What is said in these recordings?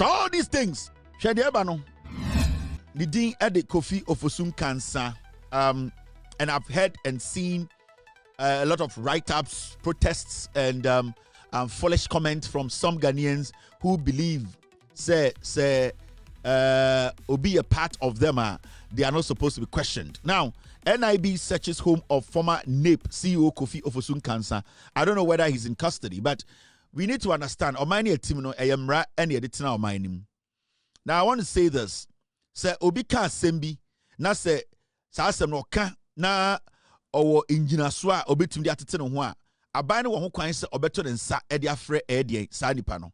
after all these things, the Dean at the Kofi Ofosu Nkansah, and I've heard and seen a lot of write-ups, protests, and foolish comments from some Ghanaians who believe will be a part of them. They are not supposed to be questioned. Now, NIB searches home of former NAPE CEO Kofi Ofosu Nkansah. I don't know whether he's in custody, but we need to understand. Now, I want to say this. Say obi ka sembi na say sa asem no ka na owo engineer so a obetumi de atete no ho a aban no ho kwan se obeto ne nsa e de afre e de sa nipa no.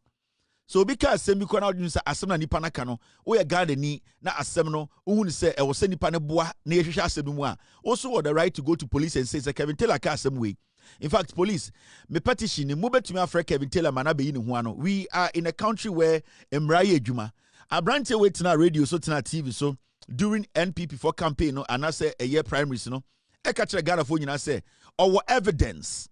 So obi ka sembi ko na odwun se asem na nipa na ka no wo ye Ghana ni na asem no uhun se e wo se nipa ne boa na ye hwehwe asem mu a also got the right to go to police and say Kevin Taylor ka asem we. In fact, police, me petition ni mo betumi afre Kevin Taylor mana be yi ne ho ano. We are in a country where emraye adwuma Abrante wait na radio so na TV so during NPP for campaign no and I say a year primaries no e ka kire Ghana for nyina say owo evidence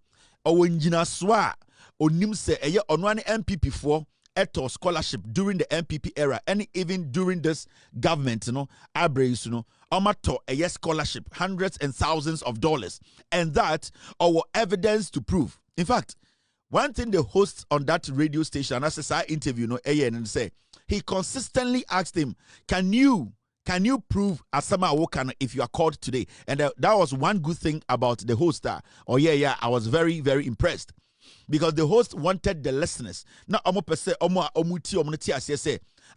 owo nyina so a onim say a year ono an NPP for eto scholarship during the NPP era and even during this government no abrace no omato a year scholarship hundreds and thousands of dollars and that our evidence to prove. In fact, one thing the host on that radio station, as I interview, no, and say he consistently asked him, "Can you prove Asamoah if you are called today?" And that was one good thing about the host. I was very, very impressed because the host wanted the listeners. Now, say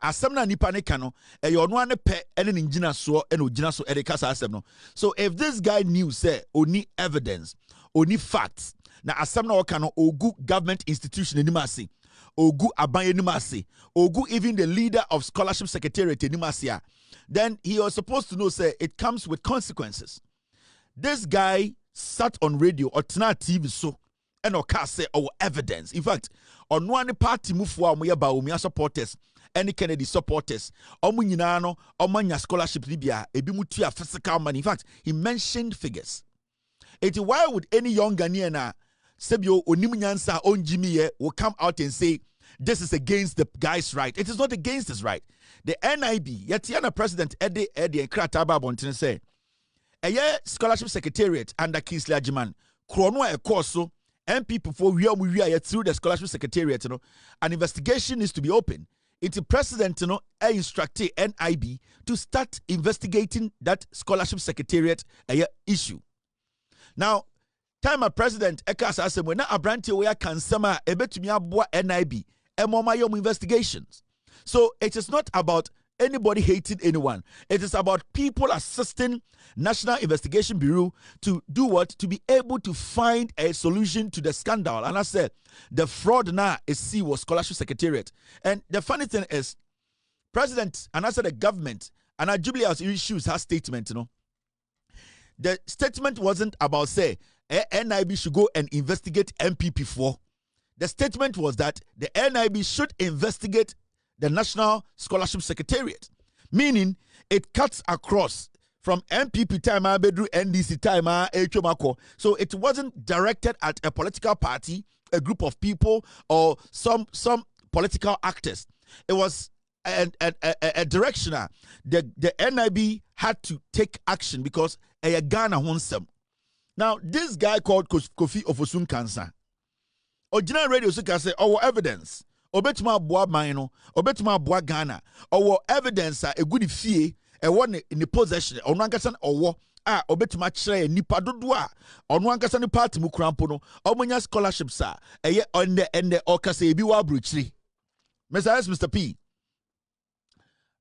Asamna nipa ne kano e yo no ane pe ene ngina so ene ogina so e kasa asem no. So if this guy knew say oni evidence, oni facts, na Asamna wakano ogu government institution enimasi, ogu aban enimasi, ogu even the leader of scholarship secretariat enimasi, then he was supposed to know say it comes with consequences. This guy sat on radio or tna TV so and oka say our evidence. In fact, on one party move for Bawumia supporters. Any Kennedy supporters, Omunyano, Omanya scholarship Libya, Ebimutia physical money. In fact, he mentioned figures. Why would any young Ghanaian, Sebio Onimunyansa on Jimmy will come out and say this is against the guy's right? It is not against his right. The NIB, Yetiana President Eddie and Krataba Bontin say, a year scholarship secretariat under Kingsley Agyapong, Krono a course so NPP for we are through the scholarship secretariat, an investigation is to be open. It's the president, instructed NIB to start investigating that scholarship secretariat issue. Now, time a president Ekas Asamoah na Abrante we Kansama ebetumi aboa NIB emoma investigations. So it is not about anybody hating anyone. It is about people assisting National Investigation Bureau to do what? To be able to find a solution to the scandal. And I said, the fraud now is was scholarship secretariat. And the funny thing is, President, and I said the government, and I Jubilee issues her statement, The statement wasn't about, say, NIB should go and investigate NPP for. The statement was that the NIB should investigate the National Scholarship Secretariat, meaning it cuts across from NPP time bedru NDC time HMACO. So it wasn't directed at a political party, a group of people, or some political actors. It was a directioner. The NIB had to take action because a Ghana wants them. Now this guy called Kofi Ofosu Nkansah, original radio so can say our evidence. Obetuma boa man obetuma boa Ghana or evidence a good fee a one in the possession on one person or obetuma chere nipa dodo a on one person party mu krampo no omunya scholarship sir eye on the okase ebi wa bruchiri. Mr. P,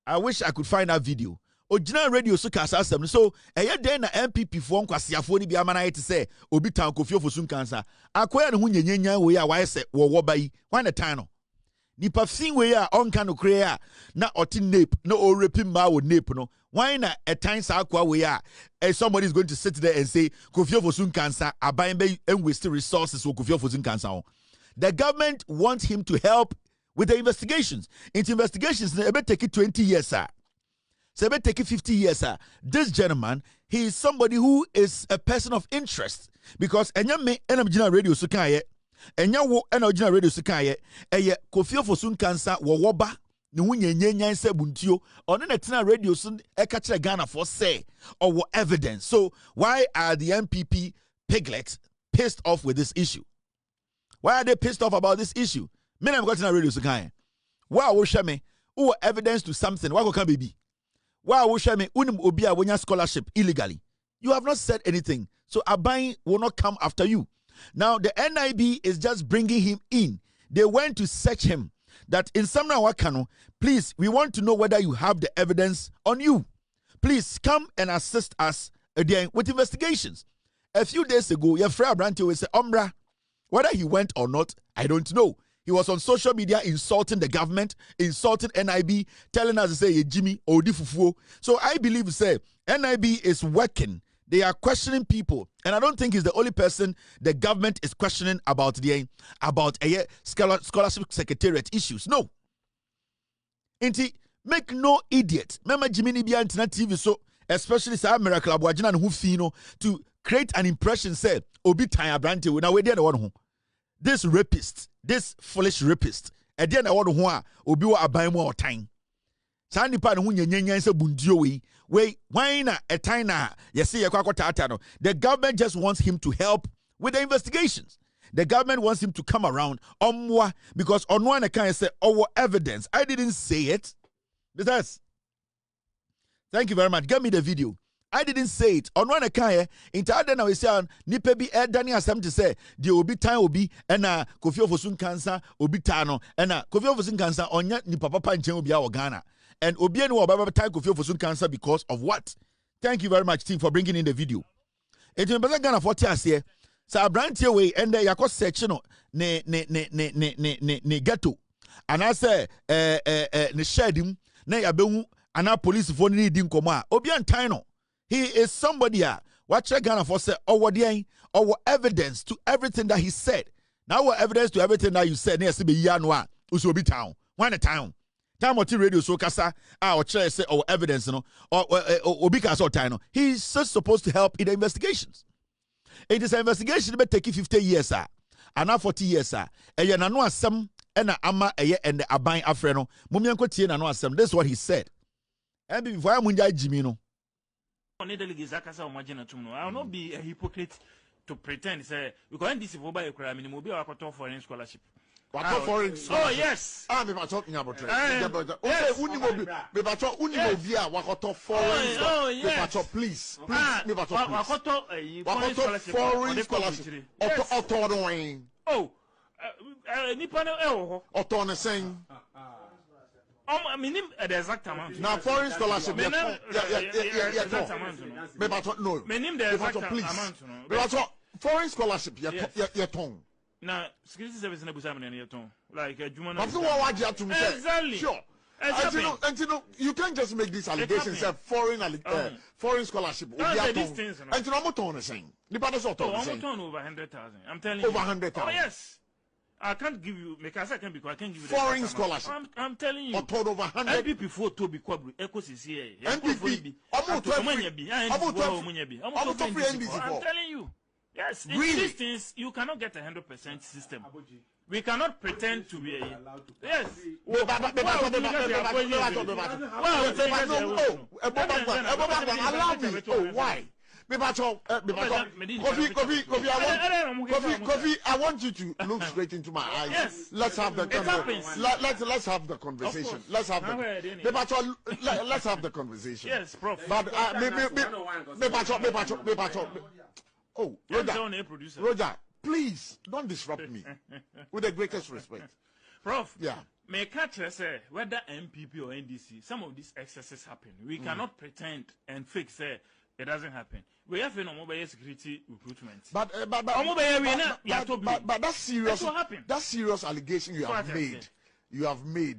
I wish I could find that video. Original radio so kasa asem so eye den na NPP for nkwasiafo ni bi amana yete say obi tan Kofi Ofosu Nkansah akoya ne ho nyanyanya we a wa yese wo bayi when the time no nipa fin we a onka no kre a na oti nape na o repi ma wo nape no why na a time sa akwa we a somebody is going to sit there and say Kofi Ofosu Nkansah aban be waste resources for Kofi Ofosu Nkansah. The government wants him to help with the investigations. Into investigations it may take 20 years sir. So it may take 50 years sir. This gentleman, he is somebody who is a person of interest because enya me enam radio so kan ye enya wo ena original radio so kan ye eye Kofi Ofosu Nkansah wo ba ne ho nyenyenyan sɛ buntuo ɔno na tena radio so ɛka kyerɛ Ghana for say or evidence. So why are the NPP piglets pissed off with this issue? Why are they pissed off about this issue? Me na got in a radio so guy. Why wo hwɛ me who evidence to something? Why go can baby? Why wo hwɛ me unim obi a wonya scholarship illegally? You have not said anything. So Aban will not come after you. Now the NIB is just bringing him in. They went to search him. That in Samira Wakano, please, we want to know whether you have the evidence on you. Please come and assist us again with investigations. A few days ago, your friend Branty will say, Ombra, whether he went or not, I don't know. He was on social media insulting the government, insulting NIB, telling us to say, Jimmy, Odi Fufuo. So I believe, say, NIB is working. They are questioning people. And I don't think he's the only person the government is questioning about a scholarship secretariat issues. No. Inti, make no idiot. Remember Jimmy Nibia Internet TV, so especially Samira Klabwajina and Hufino to create an impression, say, Obi Tanya Brante, now we're there the one who. This rapist, this foolish rapist, at the end of one who Obi wa abaymo or time. Sani pa no nyenyenyan se bundio we why na etina yesi Okatakyie no. The government just wants him to help with the investigations. The government wants him to come around because on one account say our evidence. I didn't say it. Besides, thank you very much. Give me the video. I didn't say it. On one account, in Tada now we say nipe bi Dani asem to say the obi time obi and Kofi Ofosu Nkansah obi tano and Kofi Ofosu Nkansah onya ni papa nchen obi a Ghana. And obi enu obaba time Kofi Ofosu Nkansah because of what? Thank you very much, team, for bringing in the video. It in Ghana for here. Sa brantie we and yakọ search no ne ghetto. And I say ne shedim na yabehu ana police for ni di nkomo a obi antan no. He is somebody watch Ghana for say our evidence to everything that he said. Now our evidence to everything that you said near be yanwa usobi town. When a town. Time what radio so kasa or say our evidence no or obi kasa time. He's just supposed to help in the investigations. It is an investigation that take 50 years and now 40 years and you know asem and ama and the aban afreno. Mumianko tie na no asem. This is what he said. And before I munja Jimmy no. I will not be a hypocrite to pretend say because this is mobile crime in mobile or foreign scholarship. Foreign scholarship. Oh yes. Me talking about please. Foreign scholarship. Oh, Nipano Otto saying. I mean, the exact amount. Now, foreign scholarship. No. Foreign scholarship. Your tongue. Now, security service in Abuja your tongue. Like a Juman. Exactly. Sure. And you know, you can't just make these allegations of foreign scholarship. And you know what I'm saying? I'm over 100,000. I'm telling you. Over 100,000. Oh, yes. I can't give you because I can't give you foreign scholarship. I'm telling you. Over 100. NPP for to be quadru. NPP. I'm telling you. Yes. In these things, you cannot get 100% system. We cannot pretend to be a yes. Why? Kofi, I want you to look straight into my eyes. Yes. Let's have the conversation. Let's have the conversation. Let's have the conversation. Yes, Prof. But Roger, please don't disrupt me. With the greatest respect. Prof. Yeah. May catch say whether NPP or NDC, some of these excesses happen. We cannot pretend and fake say it doesn't happen. We have no mobile security recruitment. But that's serious. That's serious allegation you have made. You have made.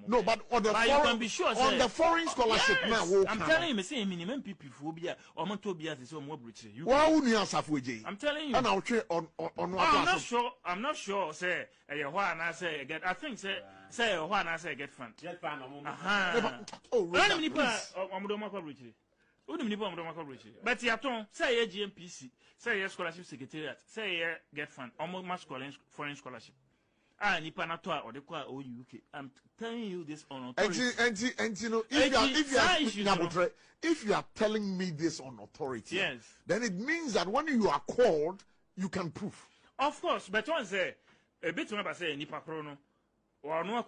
No, but on the foreign scholarship now. I'm telling you, say minimum people phobia or Montobia is more British. I'm telling you. And I'll check on I'm not sure. Say I say get. I think say I say get fund. Oh, But Yaton, say a GMPC, say a scholarship secretariat, say a get fund, almost foreign scholarship. Ah, Nipanatoa or the Kwa UK. I'm telling you this on authority. And you know, if you are telling me this on authority, yes, then it means that when you are called, you can prove. Of course, but one say a bit when I say Nipa Chrono or no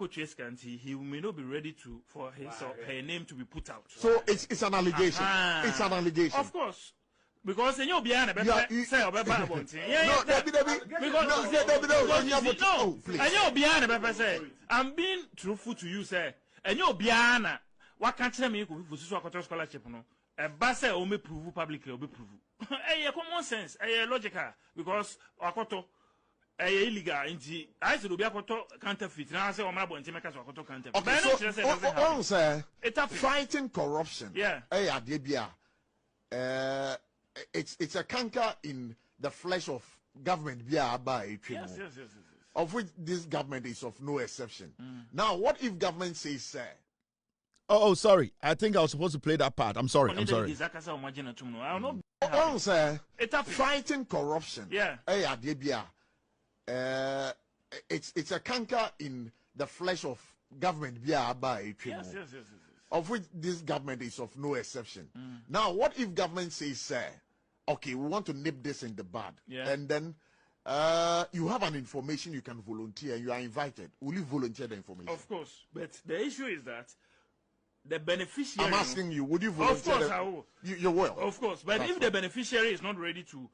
he may not be ready for his or her name to be put out. So it's an allegation. It's an allegation. Of course. Because you're behind a say or behind a say I'm being truthful to you, sir. And you're behind what can't tell me who's scholarship no a basse or me prove publicly or be prove. A common sense, a logical because Okoto a illegal inti I should be a counterfeit. Now I say my boy make us Okoto counterfeit. Okay, so fighting corruption. Yeah. It's a canker in the flesh of government Yes. Of which this government is of no exception. Now, what if government says, sir? Oh, sorry. I think I was supposed to play that part. I'm sorry. Sir, fighting corruption. Yeah. It's a canker in the flesh of government Yes. of which this government is of no exception. Now, what if government says, sir, okay, we want to nip this in the bud, and then you have an information you can volunteer, you are invited. Will you volunteer the information? Of course, but the issue is that the beneficiary... I'm asking you, would you volunteer? Of course I will. You will? Of course, but if the beneficiary is not ready to,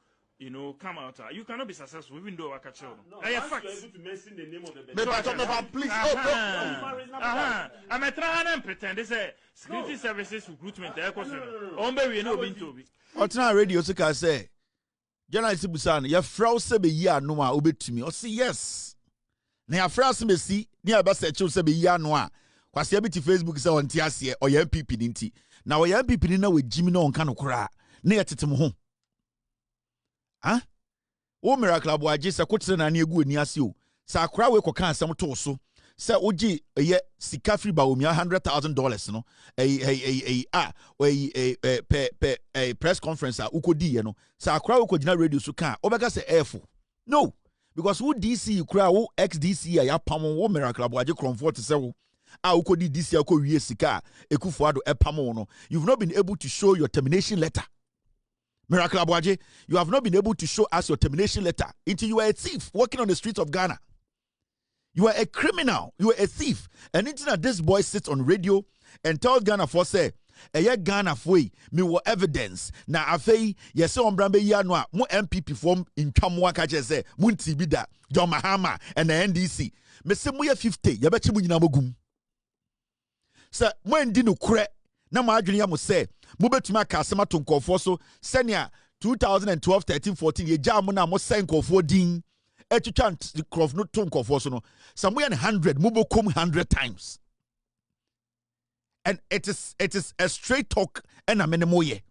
come out, you cannot be successful, even though Sheldon. No, once you are able to mention the name of the beneficiary. Please. I'm trying to pretend. They say security services recruitment. Otna radio sika say, journalist busan, your frau se be ya no a obetumi. O say yes. Na your frau se be si, ni aba search se be ya no a. Kwase be ti Facebook say on tiase o ye NPP ni nti. Na o ye NPP ni na we jimi na onka no kora. Na yetete mo ho. Ah? O miracle aboaje se kotere na na egu ani ase o. Sa akora we koka asem to so. Se oji ye sika free Bawumia $100,000 no. Press conference a ukodi ye no. Sa akora we kogina radio so kan. Obeka se airful. No. Because who DC kura wo ex DC ya pam wo miracle aboaje comfort se wo. Ukodi DC akọ wie sika Ekufuado epam no. You've not been able to show your termination letter. Miracle Abwaje, you have not been able to show us your termination letter until you are a thief walking on the streets of Ghana. You are a criminal. You are a thief. And until that this boy sits on radio and tells Ghana for say, Ghana for me what evidence. Na afei, yes, on Brambe Yanwa, mo MPP form in Kamwaka say, Munti Bida, John Mahama, and the NDC. Me se mo 50, yabechi mu nyina mogum. Sir, when dinu kure. Na ma adwene ya mo se mo betuma ka asema to nkofo so senia 2012 13 14 ye jam na mo sen nkofo din etwitwa nkrof no to nkofo so no somewhere 100 mo bokom 100 times, and it is a straight talk and a minimum ye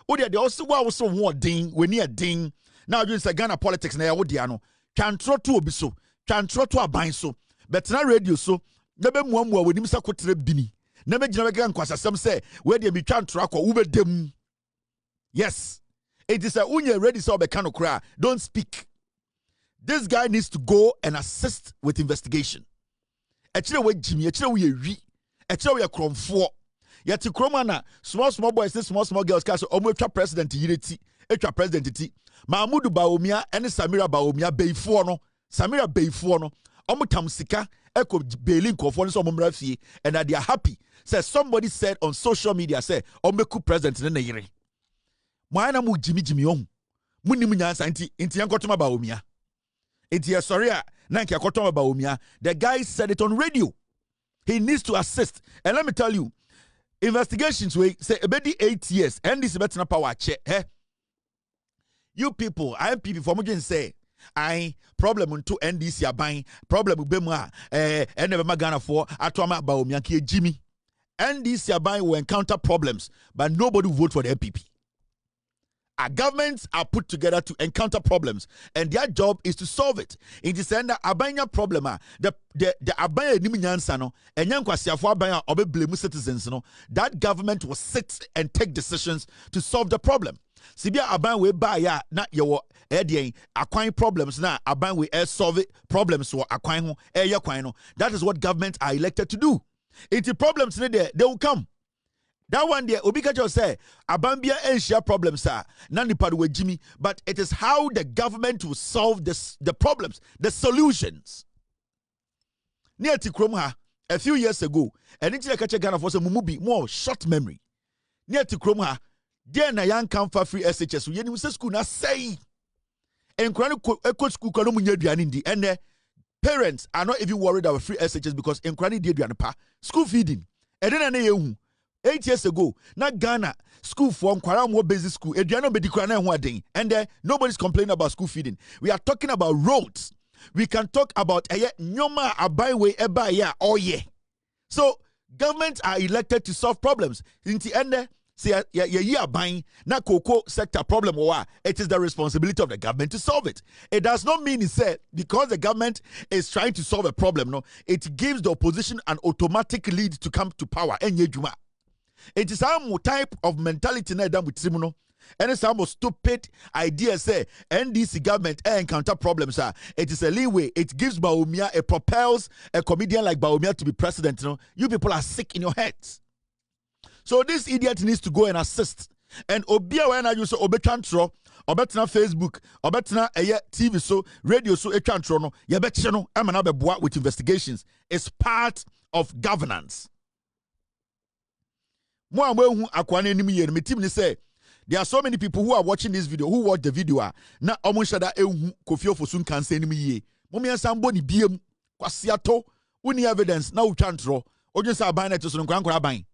wo de also wa wo so ho din we ni adin na adwene se Ghana politics na ya wo dia no twantro to obi so twantro to aban so betena radio so na be muamua wonim sa kotere bini. Never Nkansah some say where they be trying to ube dem. Yes, it is a unye ready so be kind of cry. Don't speak. This guy needs to go and assist with investigation. Actually, we Jimmy, actually we re, actually we kromfo. Yet kromana small boys, small girls cast omwetra president yireti, etra president ti. Mahmudu Bawumia and Samira Bawumia beifo no. Samira beifo no. Omutam sika eko bailing kofo so omumra fie, and that they are happy. Says somebody said on social media, say omeku president ne yire. Mwana mu Jimmy on. Muni munyansa inti yankotoma Bawumia. Inti sorry nanki yakotoma Bawumia. The guy said it on radio. He needs to assist. And let me tell you, investigations we say about 8 years and this better power check. You people, NPP for me say I problem to NDC aban problem bema and never Ghana for atoma Bawumia ki Jimmy. NDC aban will encounter problems, but nobody will vote for the NPP. Governments are put together to encounter problems, and their job is to solve it. It is an abanya problem. The abanya ni Nkansah no, enyan kwasiafo abanya obe blame citizens no. That government will sit and take decisions to solve the problem. Sibia abanya we ba ya na yewo akwan problems na abanya we solve it problems wo akwan ho kwan no. That is what governments are elected to do. If the problems they will come. That one there, Obikacho say, Abambia and problems are nani Jimmy, but it is how the government will solve the problems, the solutions. Near Tikromha, a few years ago, and it's like a Ghana for some movie, more short memory. Near Tikromha, there na young Kamfa free SHS, we use school na say, and Chronicle Echo School Kolomunya Dianindi, and parents are not even worried about free SHS because in Chronicle Dianapa, school feeding, and then 8 years ago, na Ghana school for more basic school. And nobody's complaining about school feeding. We are talking about roads. We can talk about nyoma abaiwe ebaya oye. So governments are elected to solve problems. In the end, say buying na cocoa sector problem or it is the responsibility of the government to solve it. It does not mean because the government is trying to solve a problem. No, it gives the opposition an automatic lead to come to power. It is some type of mentality na done with Tribunal. And it's some stupid idea say NDC government encounter problems. It is a leeway. It gives Bawumia, it propels a comedian like Bawumia to be president. You people are sick in your heads. So this idiot needs to go and assist. And Obia when I use Obetantro, Obetna Facebook, Obetna TV so radio so Etantro no, Yabetchano, Amanabe with investigations. It's part of governance. There are so many people who are watching this video, who watch the video. Na omunshada Kofi Ofosu Nkansah enimi ye. Momi somebody biem kwasiato uni evidence na utantro. Oju say aban na to so nkwankwa aban.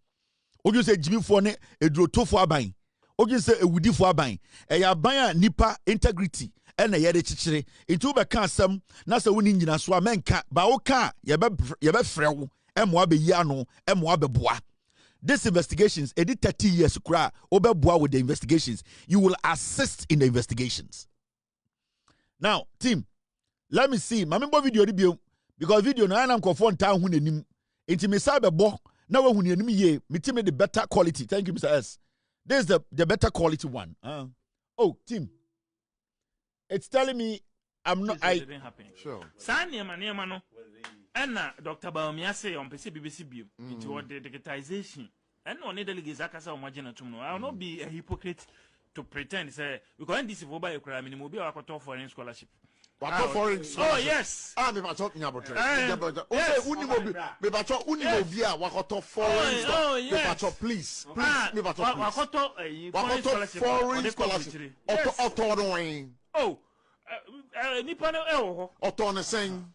Oju say jimi fo ne edroto fo aban. Oju say ewudi fo aban. Eya aban nipa integrity ena ye de chichire. Itu be kan asem na se woni nyina so amenka ba wo ka ye be frewo emo abeyi ano emo abeboa. These investigations, edit 30 years with the investigations. You will assist in the investigations. Now, team, let me see. Mamembo video because video na I'm confront town who nim. Inti me sabe bo na we hu nim ye. Me team the better quality. Thank you, Mr. S. This is the better quality one. Oh, team. It's telling me I'm not. I didn't happen. Sure. Sani no. And Dr. Bawumia say on BBC bio into the digitization. And on the delegates akasa imagine to know. I will not be a hypocrite to pretend say because this is over a crime in mobile akoto foreign scholarship. Foreign scholarship. Oh yes. Me ba talk about it. Me ba talk unimobia wakoto foreign scholarship. Me ba talk please. Me ba talk wakoto foreign scholarship. Auto doing. Oh. Nipa no auto ne saying.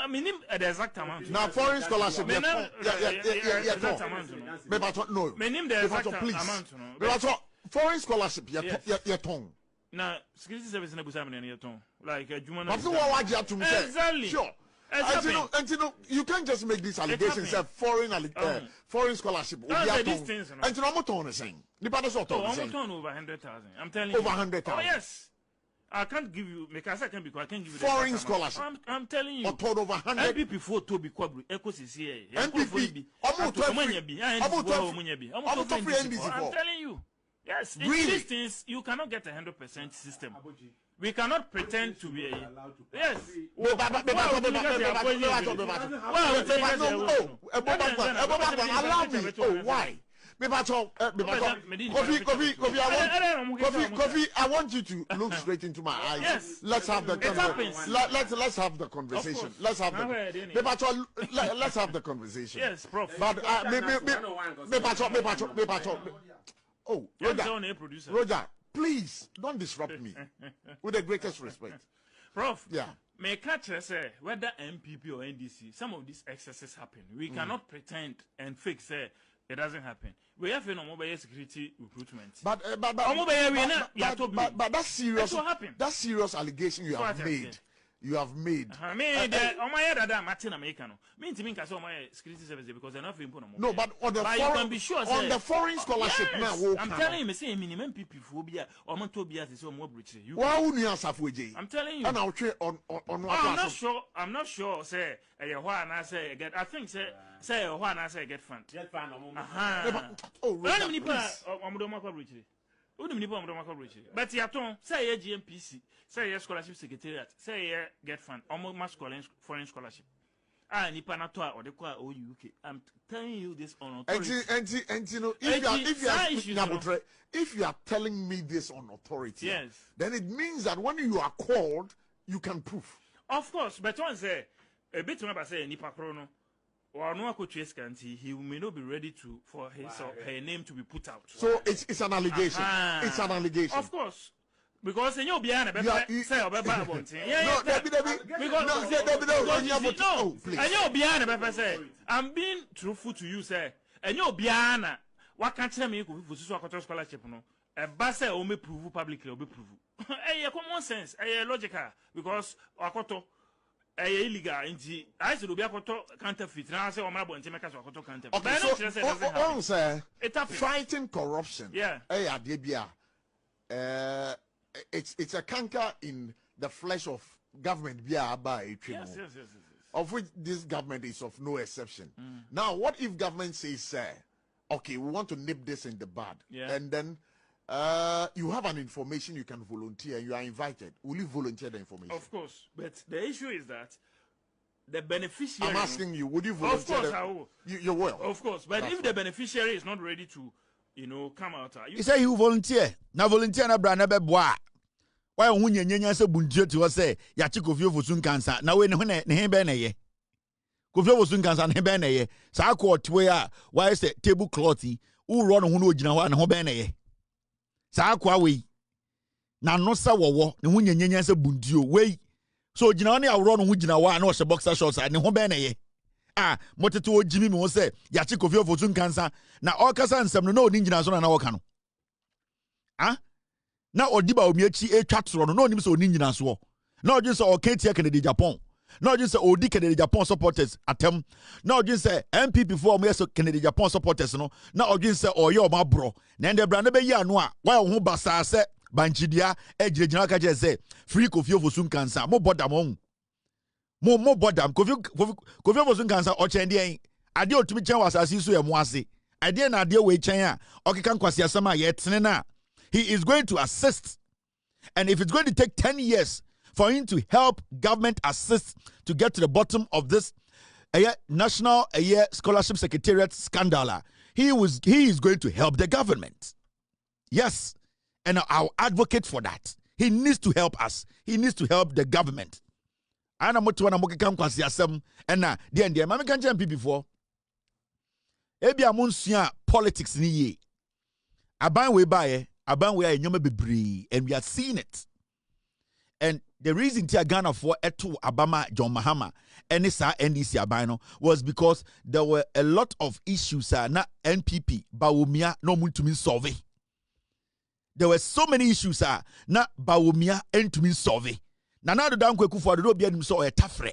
Minim the exact amount. Now foreign scholarship. Yeah. Me ba talk no. Minim the exact amount. Me ba talk foreign scholarship. Ya tongue. Now security service na busa me na tongue. Like Juma. But what waji to me say? Exactly. Sure. And you know, you can't just make these allegations say foreign scholarship. And you know, I'm not saying. I'm over 100,000. I'm telling you. Over 100,000. Oh yes. I can't give you. Because I can't give you foreign scholarship. I'm telling you. Or told over 100. NPP for to be quadru. Echoes is here. NPP. I'm telling you. Yes. In these things, you cannot get 100% system. We cannot pretend to be a. Yes. Why? Kofi, I want you to look straight into my eyes. Yes. Let's have the let's have the conversation. Let's have the conversation. Yes, Prof. But oh, Roger, please don't disrupt me. With the greatest respect. Prof. Yeah. May catch say whether NPP or NDC, some of these excesses happen. We cannot pretend and fake say it doesn't happen. We have no mobile security recruitment. But that's serious. That serious allegation you have made. you have made. I mean, that Martin Americano. Mean to me, I saw my security service because they're not important. No, but on the foreign, be sure, on the foreign scholarship now. I'm telling you, say minimum people phobia or Montobia is so more rich. I'm telling you. And I'll trade on I'm not sure, say, I say, get, I think, say, one I say, get fund. Get fund. Oh, but Yaton, say a GMPC, say a scholarship secretariat, say a get fund, almost foreign scholarship. Nipanatoa or the Kwa or UK. I'm telling you this on authority. And you know, if you are telling me this on authority, yes, then it means that when you are called, you can prove. Of course, but one say a bit remember say Nipa Chrono or no he may not be ready for his or her name to be put out. So it's an allegation. It's an allegation. Of course. Because you're behind a better say about and you're behind a better say I'm being truthful to you, sir. And you're behind what can't tell me for scholarship no a basse or me prove publicly or be prove. A common sense, a logical because Okoto a illegal indeed. I should be a counterfeit. Now I say, my boy, and make us a counterfeit. Okay, so fighting corruption. Yeah. It's a canker in the flesh of government yes. Of which this government is of no exception. Now, what if government says, okay, we want to nip this in the bud, and then you have an information you can volunteer, you are invited. Will you volunteer the information? Of course, but the issue is that the beneficiary. I'm asking you, would you volunteer? Of course, I will. You will. Of course, but if the beneficiary is not ready to, come out. You say you volunteer. Now volunteer na bra na be boa. Why hunye nyenya se bundio to say ya chi Kofi Ofosu Nkansah. Na we ne he be na ye. Kofi Ofosu Nkansah ne be na ye. Sa court we a why say tablecloth who run ho na ogina ho na ho be na ye. Sa kwa we. Na no sa wowo ne hunye nyenya se bundio we. So ogina ne awro no ho gina wa na o she boxer shorts ne ho be na ye. Moteto ojimi me wo say ya chi Kofi Ofosu Nkansah na okasa nsem no na oni gina so na wo ka no. Na odi Bawumia chi twatro no onim se oni nyina so na odwin se Okatakyie Kennedy Agyapong na odwin se odi Kennedy Agyapong supporters atem na odwin se NPP for mo yeso Kennedy Agyapong supporters no na odwin se oye o mabro na ende bra na be yi anu a wa ho basa se banchidia ejirejina ka je se free Kofi Ofosu Nkansah mo bodam mo bodam Kofi Ofosu Nkansah o chen de ade otumi chen wasasi so ye mo ase ade na ade we chen a okeka nkwase asama ye tene na. He is going to assist. And if it's going to take 10 years for him to help government assist to get to the bottom of this National Scholarship Secretariat scandal, he is going to help the government. Yes. And I'll advocate for that. He needs to help us. He needs to help the government. And I'm and the Mama can jump before. Ebi amunsia politics ni ye. Aban we buy Aban we are bebree, and we are seeing it. And the reason Ghana for eto Abama John Mahama and this NDC Abano was because there were a lot of issues na NPP Bawumia no to solve. There were so many issues na Bawumia and to solve. Na do down kweku no be anim so tafre.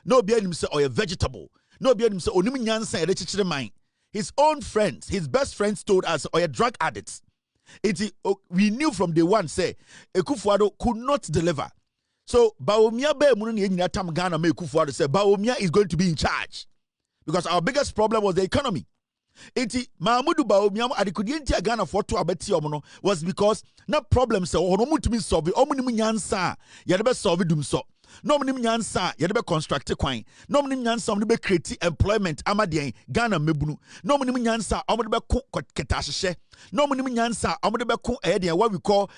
No be anim so vegetable. No be anim so onim nyansa e rechichire man. His own friends, his best friends told us drug addicts. We knew from day one, say, Ekufuado could not deliver. So, Bawumia be munu ni tam Ghana me Ekufuado say, Bawumia is going to be in charge. Because our biggest problem was the economy. Mahmudu Bawumia adikudi Ghana for to abeti omono was because no problem say, oh, no mutumi solve, omu ni nyansa, yadebe solve dum so. No mnim nyansa ye de be construct kwan no mnim nyansa om de be create employment amadien Ghana mebunu no mnim nyansa om de be ko ketahye no mnim nyansa om de be ko what we call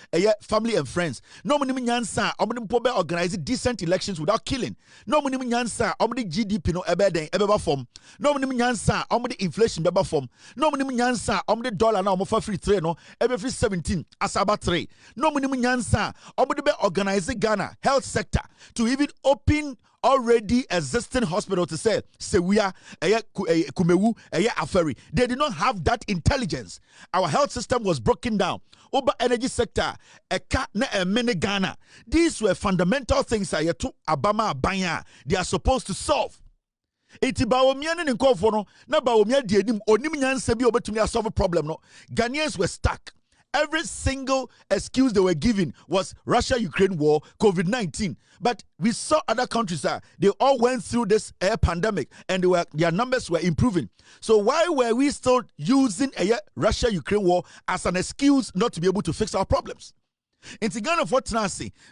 family and friends no mnim nyansa om de po be organize decent elections without killing no mnim nyansa om de GDP no ebe den ebe ba form no mnim nyansa om de inflation be ba form no mnim nyansa om de dollar na om fa free trade no ebe free 17 asaba 3 no mnim nyansa om de be organize Ghana health sector to even open already existing hospital to say Sewia, Kumewu, Aferi. They did not have that intelligence. Our health system was broken down. Over energy sector, Ghana. These were fundamental things that they are supposed to solve. Iti Bawumia ne nkofo no na Bawumia di enim onim nyanse bi obetumi solve a problem no. Ghanaians were stuck. Every single excuse they were giving was Russia-Ukraine war, COVID-19. But we saw other countries they all went through this pandemic and their numbers were improving. So why were we still using Russia-Ukraine war as an excuse not to be able to fix our problems? In Ghana,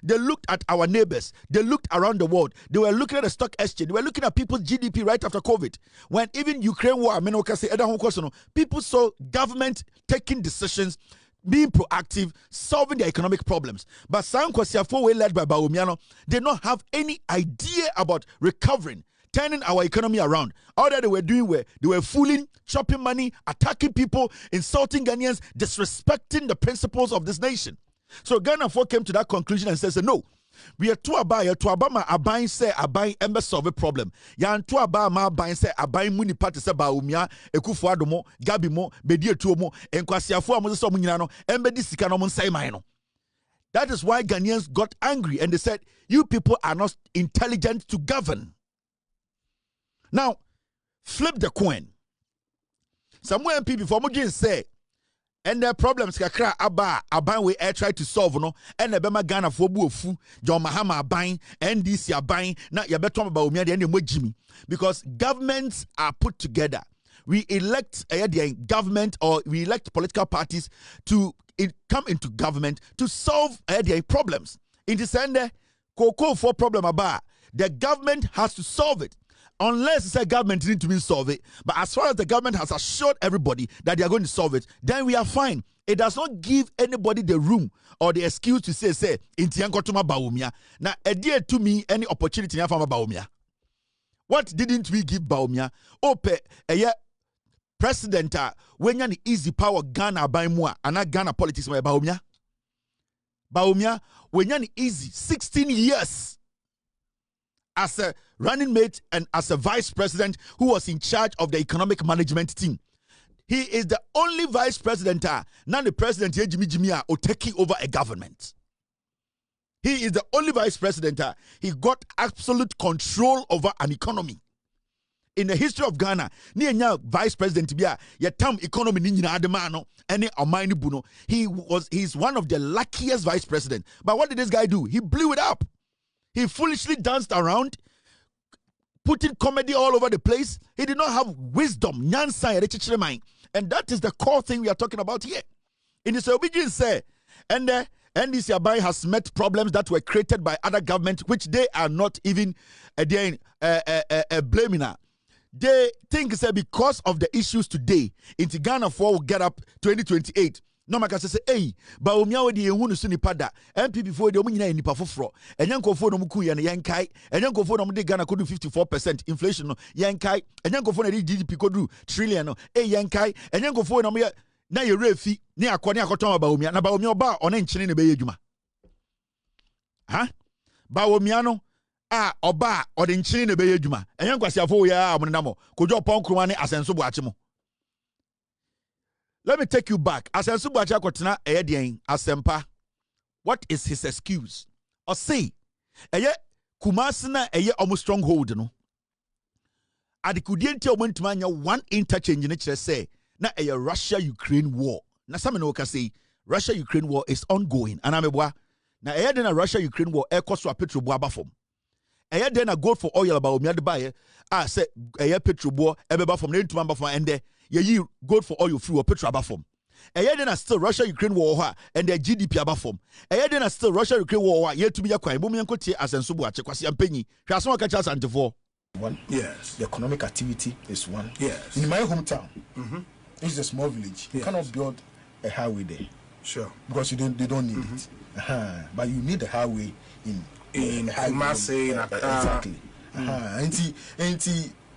they looked at our neighbors. They looked around the world. They were looking at the stock exchange. They were looking at people's GDP right after COVID. When even Ukraine war, people saw government taking decisions, being proactive, solving their economic problems. But Sansa, led by Bawumia, did not have any idea about recovering, turning our economy around. All that they were doing they were fooling, chopping money, attacking people, insulting Ghanaians, disrespecting the principles of this nation. So Ghana came to that conclusion and says, no, we are too abama abain say abain embe solve a problem. Yan too abama abain say abain muni party say Bawumia Ekufuado mo Gabi mo Bedi Etuo mo Nkwasiafo amozo so munyina no embe di sika no mo nsai man no. That is why Ghanaians got angry and they said, you people are not intelligent to govern. Now, flip the coin. Samoah NPP before Mujin say, and their problems kakra aban we try to solve no and the bema Ghana for Ofosu John Mahama aban NDC aban na yabeto Bawumia de ne mogimi because governments are put together. We elect government or we elect political parties to come into government to solve their problems. In the sender Koko for problem about the government has to solve it. Unless the government need to be solve it, but as far as the government has assured everybody that they are going to solve it, then we are fine. It does not give anybody the room or the excuse to say, Intiankotuma Bawumia. Now, adhere to me any opportunity from Bawumia. What didn't we give Bawumia? Ope, president, when you're easy power Ghana by moi, and not Ghana politics by Bawumia. Bawumia, when you're easy 16 years. As a running mate and as a vice president who was in charge of the economic management team. He is the only vice president, not the president or taking over a government. He is the only vice president. He got absolute control over an economy. In the history of Ghana, vice president economy he's one of the luckiest vice president. But what did this guy do? He blew it up. He foolishly danced around, putting comedy all over the place. He did not have wisdom. And that is the core thing we are talking about here. In his obedience, and NDC Abai has met problems that were created by other governments, which they are not even blaming her. They think because of the issues today, into Ghana 4 will get up 2028. No man can say, hey, Bawumia wedi ehunu suni pada. NPP for the omunyina nipa foforo. Enyankofo no muku ye ne yankai. Enyankofo no mde Ghana kodu 54% inflation no yankai. Enyankofo na GDP kodu trillion no yankai. Enyankofo no me na ye refi ne akone akoton Bawumia. Na Bawumia oba one nchene ne be yedwuma. Ha? Bawumia no oba ode nchene ne be yedwuma. Enyankwasiafo ya amonenamo. Kodwo ponkroma ne asenso boache mo. Let me take you back. Asempa. What is his excuse? Or say, Kumasina almost stronghold no. Adikudienti went to one interchange in it say na Russia-Ukraine war. Na Sami no say Russia-Ukraine war is ongoing. And amebwa na then a Russia-Ukraine war cost petrol bo abafom. Then a gold for oil about me buy say petrol bo ebeba from to mamba from ende. Ye gold for oil free or petrol abafom. Then still Russia-Ukraine war and their GDP abafom. Then still Russia-Ukraine war yet to be a crime. Bumi yankoti as and subu achekwasi ampenyi. Kasoma kachas antifor. One. Yes. The economic activity is one. Yes. In my hometown, it's a small village. You cannot build a highway there. Sure. Because they don't need it. But you need a highway in Marseille, exactly. And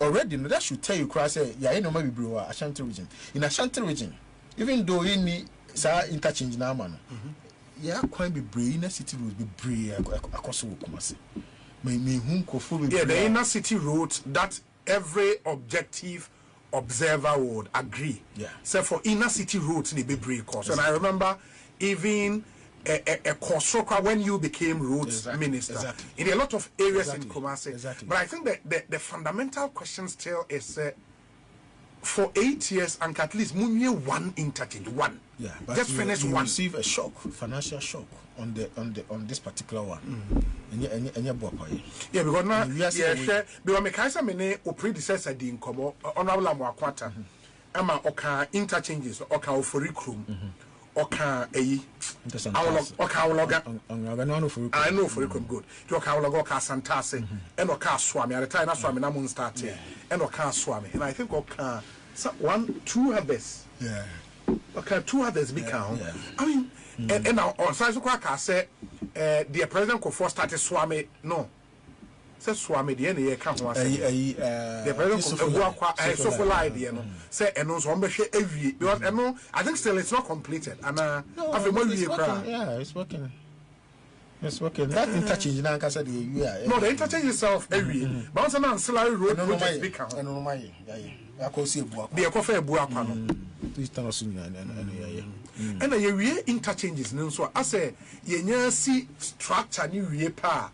already that should tell you, say, yeah, no maybe bro, Ashanti region. In Ashanti region, even though you need interchange now, man, yeah, quite be brave in a city will be brave across Kumasi. the inner city roads that every objective observer would agree. Yeah. So for inner city roads, they be break course. And I remember even a course when you became roads minister in a lot of areas in Kumasi. But I think that the fundamental question still is for 8 years and at least one interchange, one. Yeah, but just finish one. Receive a shock, financial shock on this particular one. Yeah, because now because me kaisa me o predecessor di nkomo honorable Akwata ama oka interchanges oka ofori krum oka eyi oka awologa I know for krum good to oka awologa oka santase and oka swami at the time swami na mun start and oka swami and I think oka 2 others okay 2 others become I mean and now on size of say the president could first start swami no say swami the end year can't the president could so for idea no say and also on every because I think still it's not completed and it's working. It's working. That interchange in Nkansah no, the interchange itself every but also now ancillary road projects become I can see the coffee buakwa please tell us and the interchanges so I say you see structure new year pa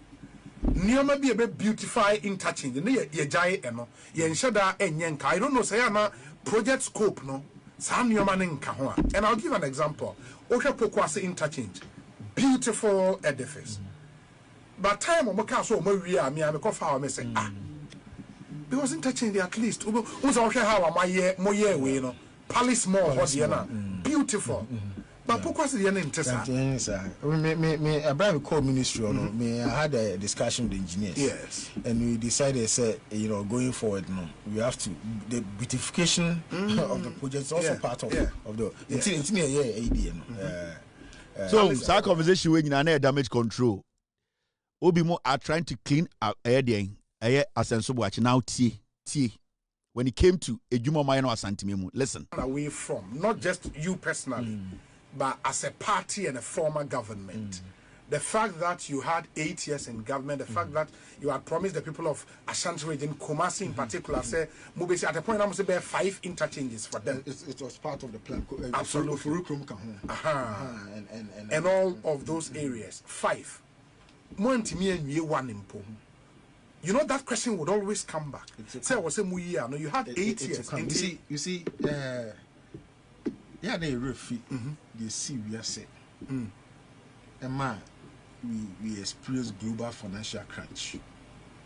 near be a bit beautify interchange and ye jai eno ye nshada enyenka I don't know say na project scope no sam new man nka ho and I'll give an example Osha Pokwase interchange beautiful edifice but time on maka so mo wi am ko fa me say because interchange at least who's how my mo year we no Palace Mall was beautiful. But Pokwase the intesa. Me Abraham call ministry me I had a discussion with the engineers. Yes. And we decided say going forward we have to the beautification of the project is also part of the so that conversation when you damage control obi mo are trying to clean up asenso watch now tie when it came to Ejuma Mayano Asantimemu, listen. Away from not just you personally, but as a party and a former government. The fact that you had 8 years in government, the fact that you had promised the people of Ashanti region, Kumasi in particular, say Mubisi at a point I must say 5 interchanges for them. It was part of the plan. Absolutely. And all of those areas, 5. More one impo. You know that question would always come back. Say was a year. No, you had 8 years. You see, yeah, they refi. They see we are set. And we experience global financial crunch.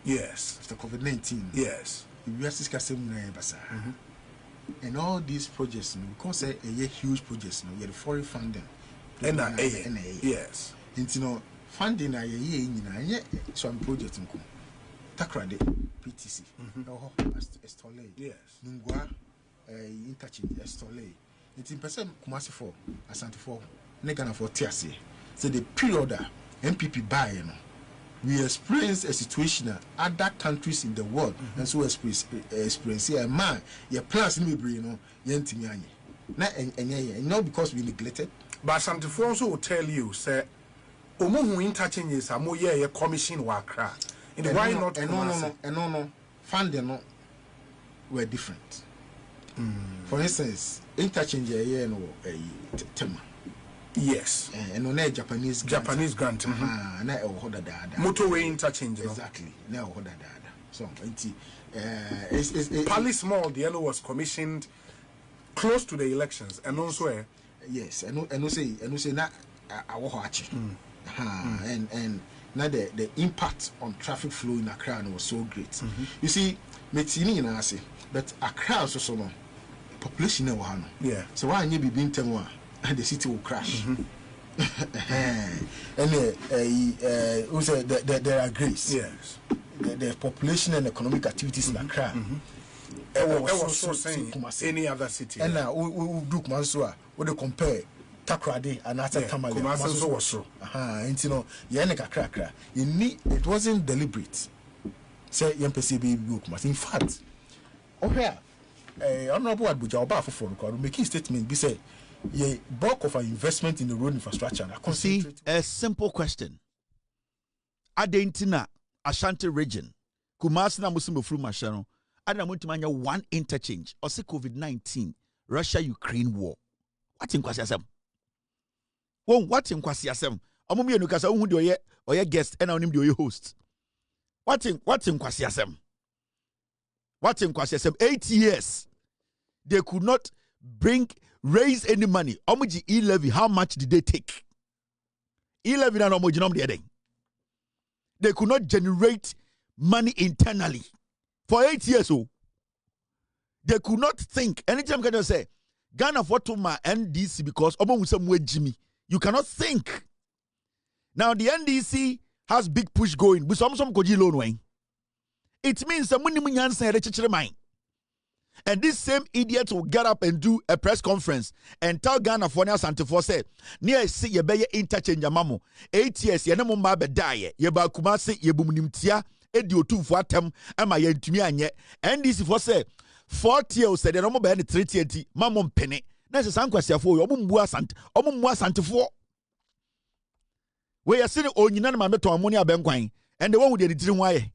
Yes. After COVID-19. Yes. We are discussing and all these projects, because a huge projects, you have the foreign funding. Yes. And funding a year in some projects. Takrade PTC Estole yes Nungwa interchange Estole 18% Kumasi for Asante for Negana for Tiasi so the period NPP buy we experience a situation that other countries in the world and so experience here man your plans in me yentimi anye not because we neglected but Asante for also will tell you say omo interchanges are more commission worker. And why not? No. Funding were different. For instance, interchange tema. Yes. And on a Japanese grant. Motorway interchange. Exactly. Now so Palace Mall, the yellow was commissioned close to the elections, and also yes, and say na and now the impact on traffic flow in Accra was so great. You see, Metini in Ase, but Accra also no population in Wahano. Yeah. So why you be being Temwa and the city will crash. And there are grace. Yes. The population and economic activities in Accra. Any other city. And now we do Mansua, what they compare. Takrade and after Tamale. It wasn't deliberate. Say YMPCB. In fact, Honorable Abuja Oba making statement. Be say, a bulk of our investment in the road infrastructure. See, a simple question. Adentina Ashanti region. Kumasi na musimu fru mashano. Adina muntumanya one interchange. Ose COVID-19, Russia-Ukraine war. What in kwasi asem? What in kwasi asem? Omumi enukasa unhu di oye guest ena onim di oye host. What in kwasi asem? What in kwasi asem? 8 years. They could not raise any money. Omuji e-levy, how much did they take? E-levy na omuji nom de. They could not generate money internally for 8 years. Oh, they could not think. Anytime can you say Ghana for to my NDC because Jimmy, you cannot think. Now the NDC has big push going. But some koji loan wing. It means the money mind. And this same idiot will get up and do a press conference and tell Ghana for Sansa say, near see ye be interchange mamo 8 years ye nemo ma be die ye ba Kumasi ye bumnimtia edi otu for atem ama ye ntumi anye NDC for say 40 years said no mo be 30 mamo mpene na se sankwasiafo yo omumbu asante for we ye sene onyina na ma meto amoni abenkwan and the one with the diri hwaye.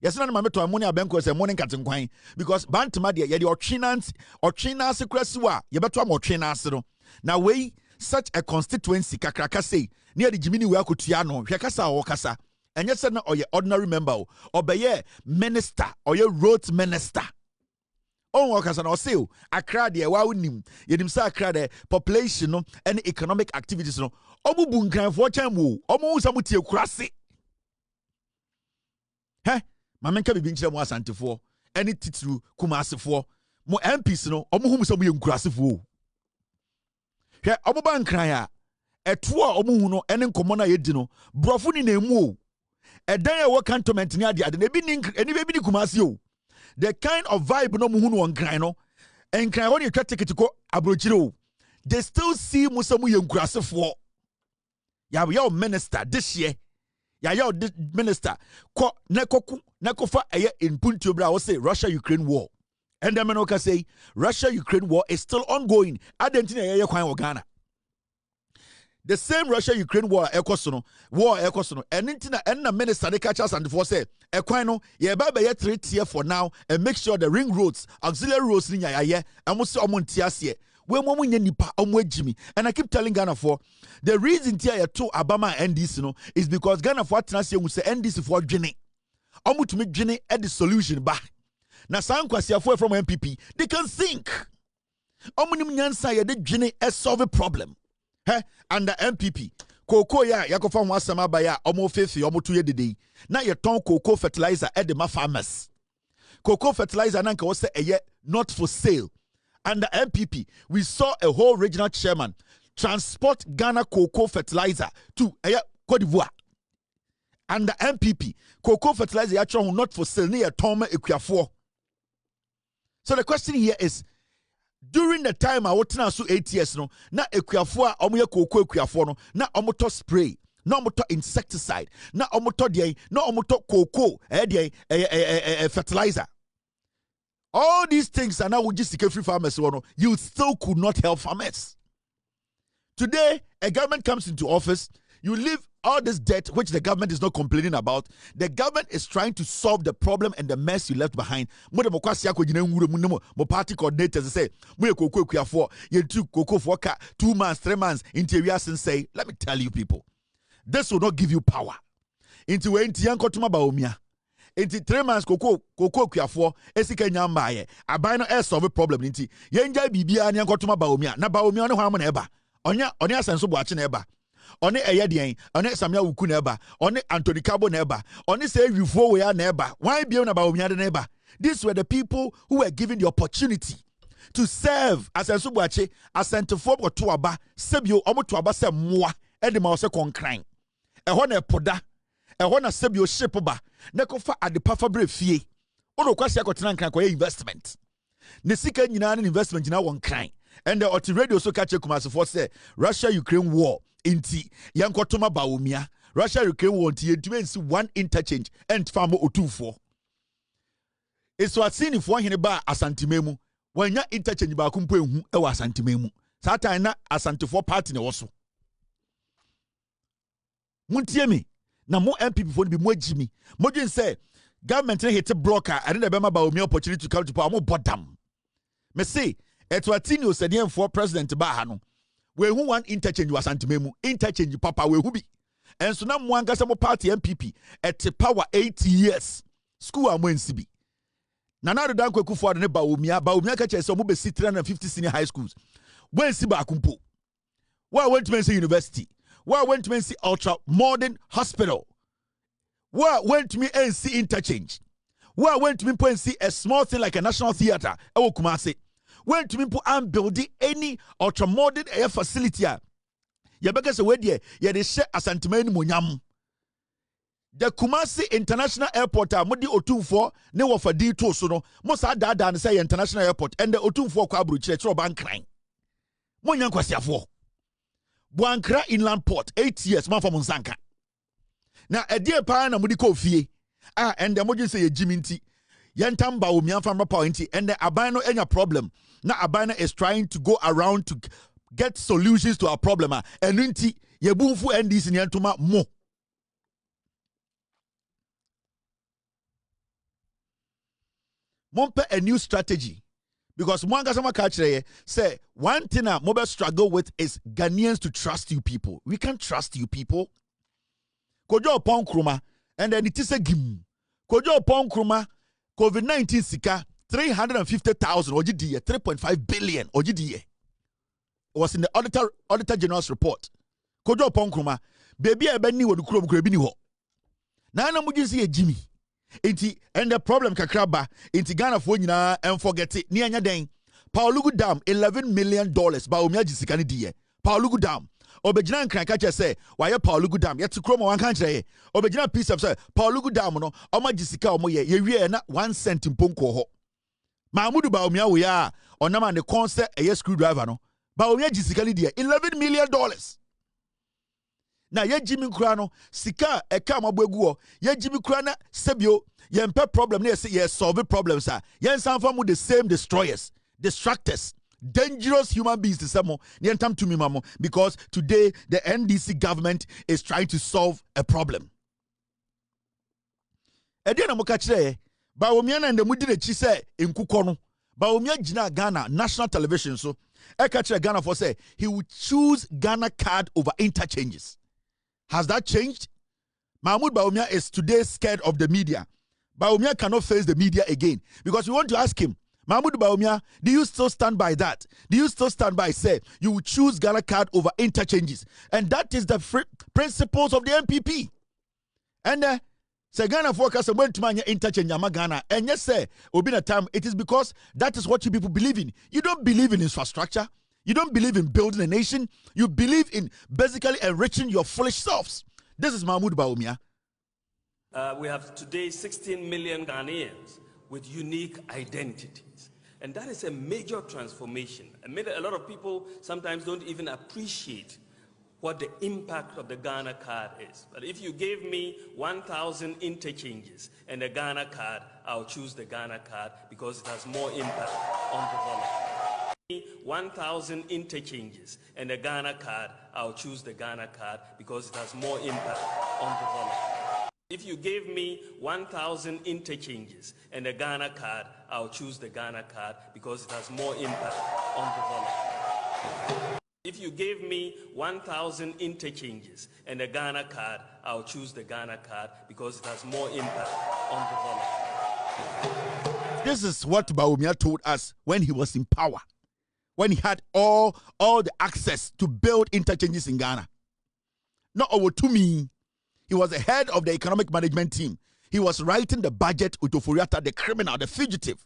Yes, no man to ammonia benko say morning cat nkwan because bantama de ye de ochina sekrasiwa ye beto am ochina ase no. Now we such a constituency kakraka say near the Jimini we akotua no hwekasa o kasa enye se na oye ordinary member o beye minister oye road minister on wakasa na o say Accra de wa unim yedim say Accra de population no and economic activities no obubu nkranfo chan mu omo usamu tie kurase he Mamenka bibi nkyere mo asantefo ene titru kumasefo mo MPs no omo hum so mo yenkurasefo hwe omo ba nkran a eto a omo hu no ene nkomo na yedi no brofo ni na emu o edan e wo cantonment ni ade na bi ni kumase o the kind of vibe no mo hu no nkran no nkran ho ni twa ticket ko abrochire o they still see mo so mo yenkurasefo ya minister this year ya minister ko nekofa eye in puntu bra wo say Russia-Ukraine war and the menoka say Russia-Ukraine war is still ongoing adentina ye kwan wo Ghana the same Russia-Ukraine war ekoso no entina enna minister de catch us and for say ekwan no ye ba be ye 3 tier for now and make sure the ring roads auxiliary roads ni yaye amose omontiase we mo nya nipa omo agimi and I keep telling Ghana for the reason tia to Abama NDC no is because Ghana for atnase hu say NDC for dwene omo tumi dwene at the solution ba na sankwasiafo from NPP they can think omo nim nyansa ye de dwene a solve a problem and the NPP koko ya yakofa ho asama ba ya omo fefe omo to ye dede na ye ton cocoa fertilizer at the ma farmers cocoa fertilizer na nka wo say eye not for sale. And the NPP, we saw a whole regional chairman transport Ghana cocoa fertilizer to Cote d'Ivoire. And the NPP, cocoa fertilizer actually not for sale near Toma Equiafor. So the question here is, during the time I was now 8 years no, na Equiafor omuye cocoa Equiafor no, na omoto spray, na omoto insecticide, na omoto dey, na omoto cocoa fertilizer. All these things are now just free farmers. You still could not help farmers. Today, a government comes into office, you leave all this debt, which the government is not complaining about. The government is trying to solve the problem and the mess you left behind. Mo party coordinators say, for 2 months, 3 months, interior say, let me tell you people, this will not give you power. Into Bawumia. Inti 3 months koko kuafo esika nyamba ye aban no e solve problem nti yenja bibia ne nkotoma Bawumia na Bawumia ne hwam na eba onya asenso boache na eba one eyedien one Samira Awuku na eba one Anthony Kabo na eba one say wifo we ya na eba why biem na Bawumia de na eba. These were the people who were given the opportunity to serve asenso boache asentefo boto aba sebio omoto aba se moa e de ma wo se konkran ho na epoda ehona sebio ship ba nekofa adepa fabre fie ono kwasi akotena nkran kwa investment ne sika nyina ne investment nyina won kran and the oti radio so catch Kumasi say Russia-Ukraine war inti yankotoma Bawumia Russia-Ukraine war inti yentumi nsi one interchange and farm otufo eso asini fo hene ba asantememu wanya interchange ba kumpo ehu e wa asantememu satan na asantefo party ne wo so muntie me na mo MPP for be mo Jimmy. Mo dwen say government hit a blocker and then the Bawumia opportunity to come to power mo bottom. Me say etwatini osedian for president ba ha no. We who want interchange was antimemu interchange papa we who be. And so now mo ankasa mo party MPP at power 8 years. School am wensibi. Na na do kwaku for ne Bawumia ka che say mo be 350 senior high schools. Wensi ba akumpo. Why went to Mensa University? Why went to Mensa Ultra Modern Hospital? Why went to me and see interchange? Why went to me and see a small thing like a national theater? Ewo Kumasi. Went to me and building any ultra modern air facility. Yabeka se wedie ye de share asantemani monyam. The Kumasi International Airport modi otumfo ne wo fa di to so no. Mo sa dada ne say international airport and the otumfo kwa abru chire ban kran. Monyan kwasiafo. Buankra Inland Port 8 years man from Nsanka. Na edie pa na mudi ko fie. And the moji say Jiminti. Yentam Bawumia from Pointy and the abano enya problem. Na abano is trying to go around to get solutions to our problem. And nti yebunfu NDC nyantuma mo. Mompe a new strategy. Because Mwangasama Kachre say one thing that mobile struggle with is Ghanaians to trust you people. We can't trust you people. Kojo upon kruma and then it is a gim. Kojo upon kruma COVID-19 sika 350,000 OGDA 3.5 billion OGDA. It was in the Auditor General's report. Kojo upon kruma baby ebeni wo krom krebi ni ho. Na na mujisi e Jimmy. Inti and the problem kakraba inti Ghana for nyina and forget it ni anya den Paulugu Dam $11 million Bawumia jisikani diye Paulugu Dam obejina nkranka che say why Paulugu Dam yet kroma wan kan kire obejina piece of say Paulugu Dam no oma jisika omo ye wie na 1 cent mponko ho Mahmudu Bawumia we ya onama ne concert a screwdriver no Bawumia jisikani diye $11 million. Na ye Jimmy Krano, sika eka mabweguo, ye Jimmy Krana sebio, ye mpe problem, ye solve problems, ye nsanfamu the same destroyers, distractors, dangerous human beings, the same, ye ntam to me mamo, because today the NDC government is trying to solve a problem. Ediana mokachire, Bawumia and the mudine chise in kukono, Bawumia jina Ghana, national television, so, ekachire Ghana for say, he would choose Ghana card over interchanges. Has that changed? Mahmoud Bawumia is today scared of the media. Bawumia cannot face the media again because we want to ask him, Mahmoud Bawumia, do you still stand by that? Do you still stand by, say, you will choose Ghana card over interchanges? And that is the principles of the NPP. And say Ghana forecast went to mania interchange Ghana. And yes, sir, Obina time, it is because that is what you people believe in. You don't believe in infrastructure. You don't believe in building a nation. You believe in basically enriching your foolish selves. This is Mahmoud Bawumia. We have today 16 million Ghanaians with unique identities. And that is a major transformation. A lot of people sometimes don't even appreciate what the impact of the Ghana card is. But if you gave me 1,000 interchanges and a Ghana card, I'll choose the Ghana card because it has more impact on development. 1,000 interchanges and a Ghana card, I'll choose the Ghana card because it has more impact on development. If you gave me 1,000 interchanges and a Ghana card, I'll choose the Ghana card because it has more impact on development. If you gave me 1,000 interchanges and a Ghana card, I'll choose the Ghana card because it has more impact on development. This is what Bawumia told us when he was in power. When he had all the access to build interchanges in Ghana. Not over to me. He was the head of the economic management team. He was writing the budget with Ofori-Atta, the criminal, the fugitive.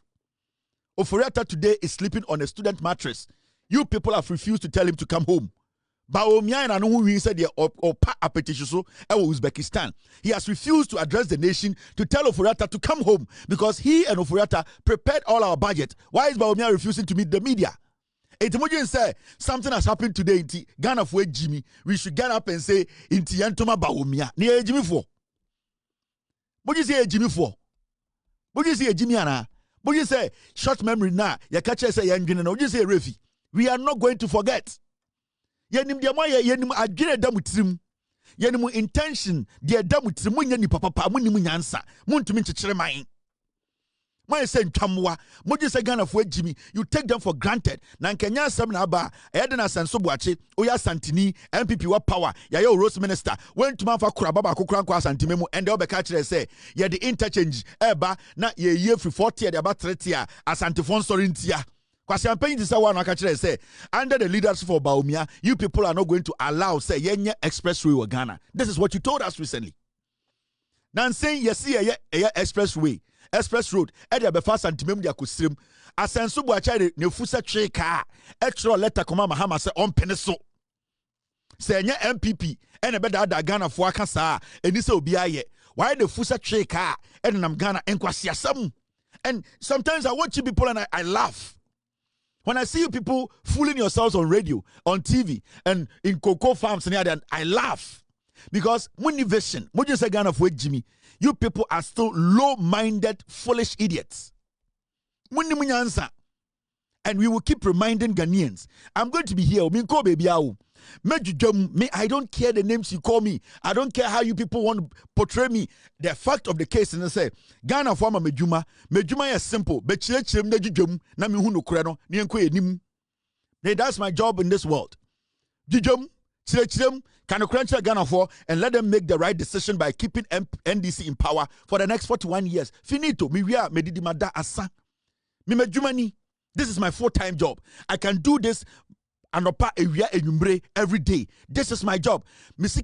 Ofori-Atta today is sleeping on a student mattress. You people have refused to tell him to come home. Bawumia and Anu said opa apetition Uzbekistan. He has refused to address the nation to tell Ofori-Atta to come home because he and Ofori-Atta prepared all our budget. Why is Bawumia refusing to meet the media? It say something has happened today in Ghana for Jimmy. We should get up and say in Yantoma Bawumia. Near Jimmy for. What you say Jimmy for? What you say Jimmy Anna? What you say short memory na ya catch say Yanjin and you say Refi. We are not going to forget. Yenim diamoya yenim adwene da mutrim. Yenimu intention, dear damut, munyani papa, munimunyansa, muntumi chichiremain. When say Chamwa, Moji say Ghana for Jimmy, you take them for granted. Nankenya Samina Ba, Edna Sansobuachi, Oya Santini, NPP wa power, Yayo Rose Minister, went to Manfa Kurababa Kukranqua Santimemo, and the Okatakyie say, ye the interchange, Eba, na ye year for 40 years, about 30 years, as Antifon Sorintia. Kwasi Ampeni to say one Okatakyie say, under the leaders for Bawumia, you people are not going to allow, say, Yenye Expressway or Ghana. This is what you told us recently. Now saying, yes, see, Expressway. Express Road, Edia Befa Santimem dia kusrim. Asenso Buachai ne fusa twe car. Extra letter koma Mahama se on peneso. Se nye NPP, ene beda da Ghana fo aka saa, eni se obi aye. Why the fusa twe car? Ene nam Ghana enkwasi asam. And sometimes I watch you people and I laugh. When I see you people fooling yourselves on radio, on TV, and in cocoa farms and I laugh. Because muni vision, mojo se Ghana fo Jimmy. You people are still low-minded, foolish idiots. And we will keep reminding Ghanaians. I'm going to be here. I don't care the names you call me. I don't care how you people want to portray me. The fact of the case, and I say, Ghana former Mejuma is simple. That's my job in this world. Can you crunch Ghana for and let them make the right decision by keeping NDC in power for the next 41 years? Finito. This is my full-time job. I can do this every day. This is my job. This is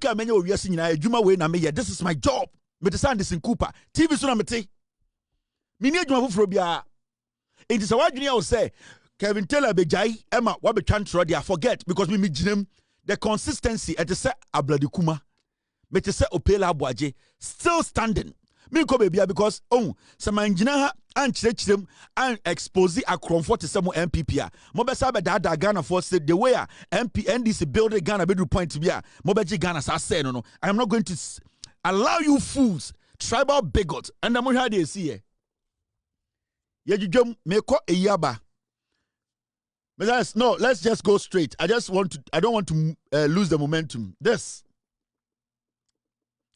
my job. This in Cooper. TV sunamete. It is a word you say. Kevin Taylor Bejai, Emma, what be transferred? I forget because me jinem. The consistency at the set Abladikuma, but the set Opela Boaje still standing. Me ko baby because some engineer and church them and expose a comfort to some MPP. Mobesa da Ghana for said the way NDC build a Ghana bedroom point to be a Mobeji Ghana say no. I am not going to allow you fools, tribal bigots, and I'm how they see it. Yajum me ko a yaba. No, let's just go straight. I don't want to lose the momentum. This.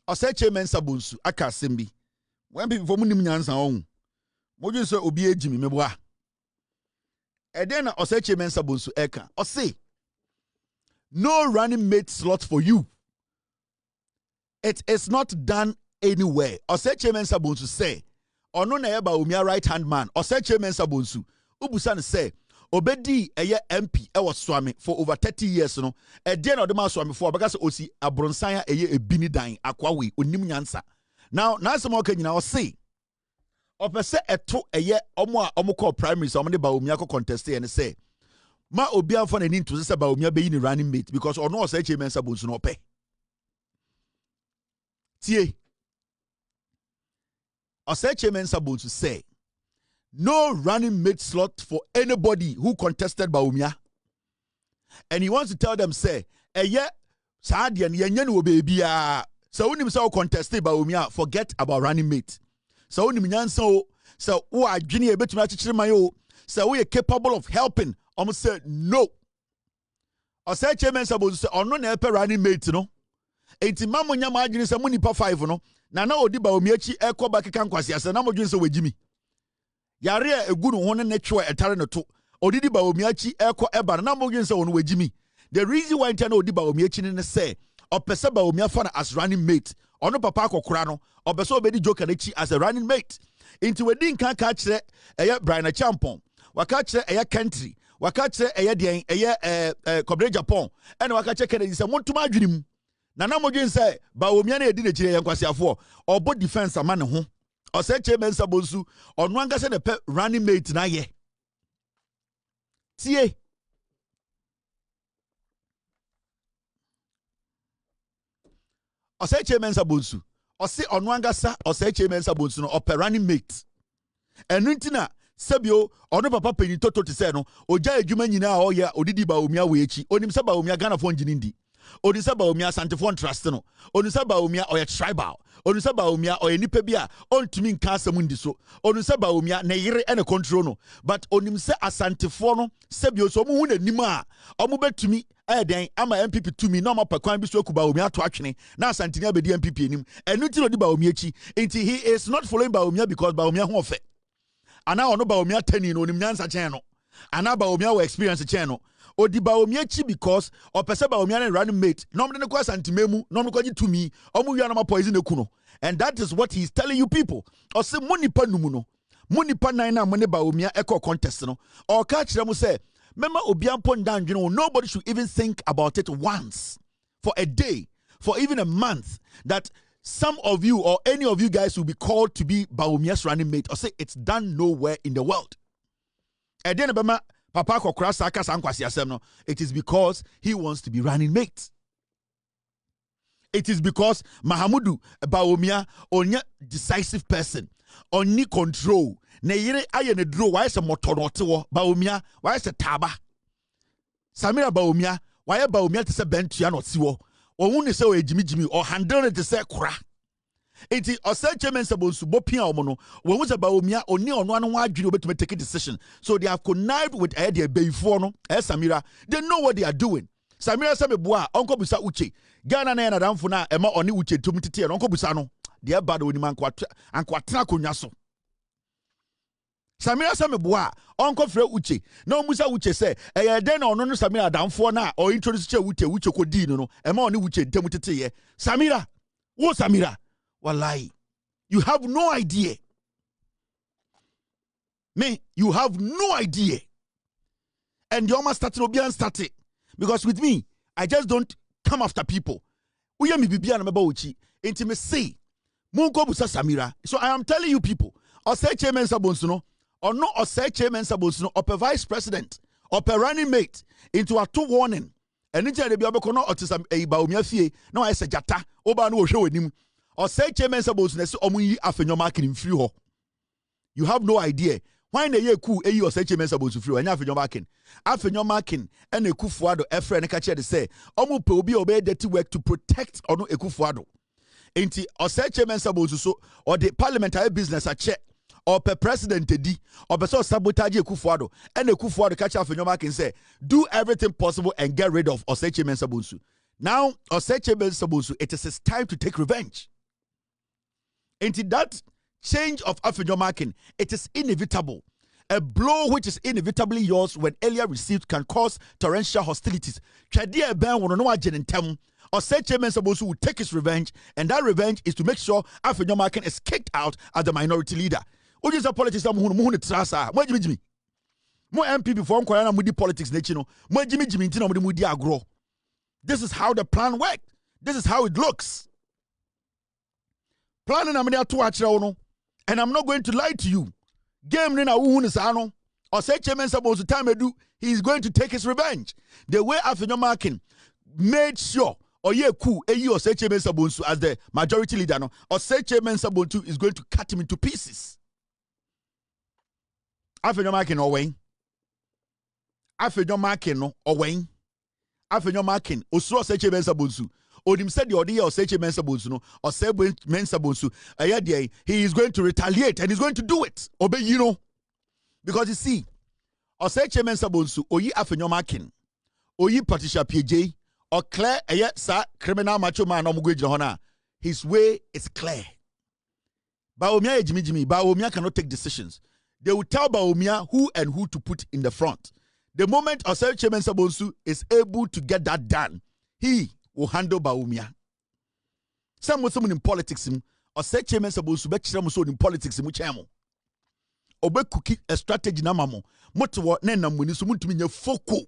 Oseche mensa bonsu aka sembi. When people for munim nyansa on. Moju so obi ejimi meboa. E den na Oseche mensa bonsu eka. Ose. No running mate slot for you. It is not done anywhere. Oseche mensa bonsu say. Ono na yeba Bawumia right hand man. Oseche mensa bonsu. Ubusan say. Obedi eye MP ewo swami for over 30 years no e dey na odema swami for because osi abronsan eye ebini dan akwawe onim nyansa. Now Asamoah nyina o say opese eto eye omo a omo call primaries omo de Bawumia ko contest e ne say ma obi anfa na ni to say Bawumia be yi ni running mate because ono o say chemensa bonsu no pe tie o say chemensa bonsu say no running mate slot for anybody who contested Bawumia. And he wants to tell them, say, Sadian, yenyen baby, so when himself contested Bawumia, forget about running mate. So when so who are Guinea bet to my so we are capable of helping. Almost said no. I said, Chairman Sabos, say, or no never running mate, no. 80 Mamunya margin some money per 5, no. Nana Odi Bawumia, Echo back Nkansah, as a number of drinks with Jimmy. Yare a good one natural eternal no to Odidi Bawumia eko eba na mogin se onu wejimi. The reason why intend Odi Bawumia ne say or pese Bawumia fan as running mate ono papa akokora no obeso obedi joker nechi as a running mate. Into we din kan ka kire eye Brian Agyapong waka kire eye country waka kire eye den eye Agyapong ene waka kire Kennedy se montuma adwenim na mogin se Bawumia na edi ne kire yankwasiafo obo defense ama ne ho. Oseche mensa bonsu onu anga se ne pe running mate na ye tie Oseche mensa bonsu ose onu anga sa Oseche mensa bonsu no ope running mate enu ntina sebio onu papa penyi toto te se no oja adwuma nyina a oya odidi Bawumia we echi onim se Bawumia Ghana fo njinindi Onisa Bawumia Santifon trust no. Onisa Bawumia oye tribal. Onisa Bawumia oye nipa bia ontumi nka asamundi so. Onisa Bawumia ne yire ene control no. But onimse asantifo no sebio so mu hu nanim a omu betumi then ama MPP to me no ma pakwan bi so ku Bawumia to atwene na Asantini abedi MPP enim enu ti no di Bawumia chi enti he is not following Bawumia because Bawumia ho ofe ana ono Bawumia tani no onim nyansa chen no ana Bawumia we experience chen no odi Bawumia chi because opese Bawumia na running mate no mde ne kwa Santimemu no mde kwa to me omu wi na ma poison eku no, and that is what he's telling you people. Ose munipa numu no munipa nan na mo ne Bawumia eko contest no o ka kire mu say Mema obiampo ndandwene, nobody should even think about it once, for a day, for even a month, that some of you or any of you guys will be called to be Bawumia's running mate, or say it's done nowhere in the world. And then Papa Kokra Saka Sankwasi Asemno, it is because he wants to be running mate. It is because Mahamudu Bawumia only decisive person, only control. Ne yire aye ne dro why se motorote wo Bawumia why se taba Samira Bawumia why Bawumia te se bentua no ti wo ohun ne se o ejimijimi o handle te se kora enti o se chairman se bonsu bopia o mo no wo se Bawumia oni ono anu adwiri obetumi take a decision, so they have connived with the beifo no Samira. They know what they are doing. Samira se meboa onko busa uche Gyan na damfo na ema oni uche tum tete no onko busa no de bad oni man ankwatra konwa so. Samira se meboa onko frɛ uche na omusa uche se den na ono no Samira damfo na o introduce che uche ko di no ema oni uche ntem tete ye. Samira wo Samira wallahi you have no idea. Me, you have no idea. And you almost started obian started. Because with me, I just don't come after people. Uye mi bibia na meba uchi. Intimacy. Munko busa Samira. So I am telling you people, or say chairman sabonsuno, or no, or say chairman sabonsuno, or per vice president, or per running mate, into a 2 warning. And into the biabokono or to some a Bawumia fie, no I say jata, oba no show him, or say chairman sabonsuno, or mui afenyo marking in free. You have no idea. Why na ye ku eyi oseche mensa bosu free anya afenyo marking ene Kufuado efre ne ka che de say omo pe obi obey dirty work to protect ono Kufuado enti oseche mensa bosu so or the parliamentary business a che or per president di or be so sabotage Kufuado ene Kufuado ka che afenyo marking say do everything possible and get rid of oseche mensa bosu. Now oseche mensa bosu, it is his time to take revenge. Enti that change of afenyo marking, it is inevitable. A blow which is inevitably yours when earlier received can cause torrential hostilities. Chadia Ben will know agentem or say chairman Sabosu will take his revenge, and that revenge is to make sure afenyo marking is kicked out as the minority leader. Who is a politician who trasa? Mo Jimmy. Mo MP before Nkoya mudi politics nechino. Mo Jimmy ntino mudi agro. This is how the plan worked. This is how it looks. Planning amenia to achira no. And I'm not going to lie to you. Game nina uhun sano. Or say chairman Sabosu time edu, he is going to take his revenge. The way afenyo marking made sure or ye ku eyi or say chairman Sabosu as the majority leader no. Or say chairman Sabosu is going to cut him into pieces. Afenyo marking or Wayne. Afenyo marking no or Wayne. Afenyo marking osuro say chairman Sabosu. Odim said the order or say mensa bonsu no or say mensa bonsu he is going to retaliate and he's going to do it. Obey you know. Because you see, or say mensa bonsu oyi afenyo marking oyi Patricia PJ or Claire sa criminal macho man hona. His way is clear. Bawumia ejimi Bawumia cannot take decisions. They will tell Bawumia who and who to put in the front. The moment Osei mensa bonsu is able to get that done, he will handle Bawumia. Some was someone in politics or say chairman Sabosu be in politics in chamo. Obe cookie a strategy na mamo. Moto ne na muni so mutumi nya foko.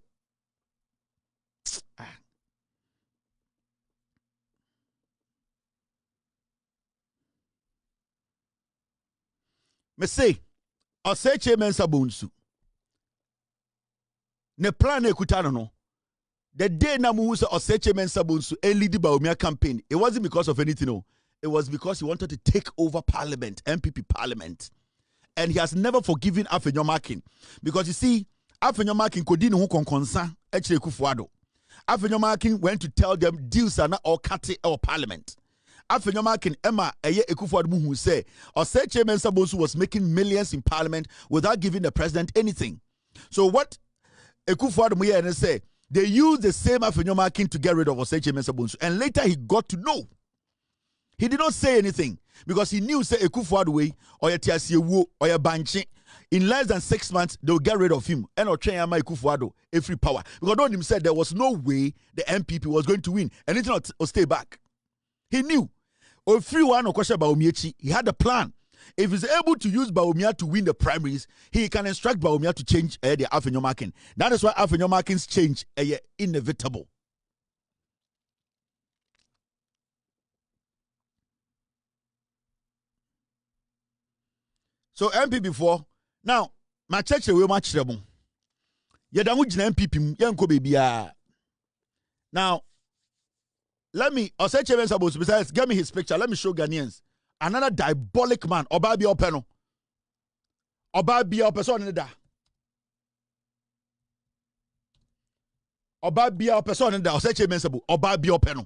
Me say or say chairman Sabosu. Ne plan e kutano no. The day Namu or Sechemen Sabonsu lead the Bawumia campaign, it wasn't because of anything. No. It was because he wanted to take over Parliament, NPP Parliament. And he has never forgiven afenyo marking. Because you see, afenyo marking kodini who Nkansah actually Kufuado. Afenyo marking went to tell them deals are not all cutting our Parliament. Afenyo marking Emma Kufuado who say or Sechemen Sabonsu was making millions in Parliament without giving the president anything. So what Kufuado muye and say They used the same Afenyomakin to get rid of Oseche Mensah-Bonsu. And later he got to know. He did not say anything because he knew, say, Ekufuadwe or Tiasiewo or Banchi. In less than 6 months, they'll get rid of him. And Ocheyama Ekufuado, a free power. Because Don him said there was no way the NPP was going to win. And it not stay back. He knew. Ofori-Atta question Bawumia, he had a plan. If he's able to use Bawumia to win the primaries, he can instruct Bawumia to change the Afenyomakin. That is why Afenyomakin's change is inevitable. So MP before now, my church will match them. Yadamu jina MPP yanko baby. Now, let me. Oseche Mensah-Bonsu, besides, give me his picture. Let me show Ghanaians another diabolic man. Obabi Openo. Obabi Opeso nida. Obabi Opeso nida. Oseche Mensah-Bonsu. Obabi Openo.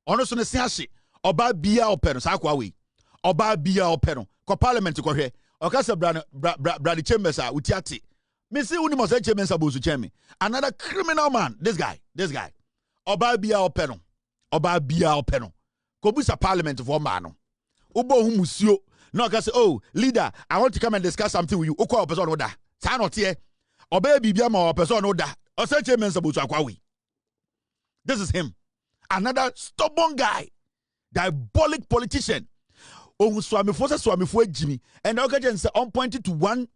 Ono so ne siashi. Obabi Openo. Sakwawe. Obabi Openo. Ko parliament ko hwe. Okasa Brady Chambers utiati. Me see uni Oseche Mensah-Bonsu chemi. Another criminal man. This guy. Obabi Openo. Obabi Openo. Kobusa parliament for mano. Ubo humusio. No can say, oh, leader, I want to come and discuss something with you. Okwa person oda. Sa not here. Obe bibia ma person oda. Oseche Mensah-Bonsu akwawi. This is him. Another stubborn guy. Diabolic politician. Oh, Swami for Jimmy. And Okatakyie say on pointed to one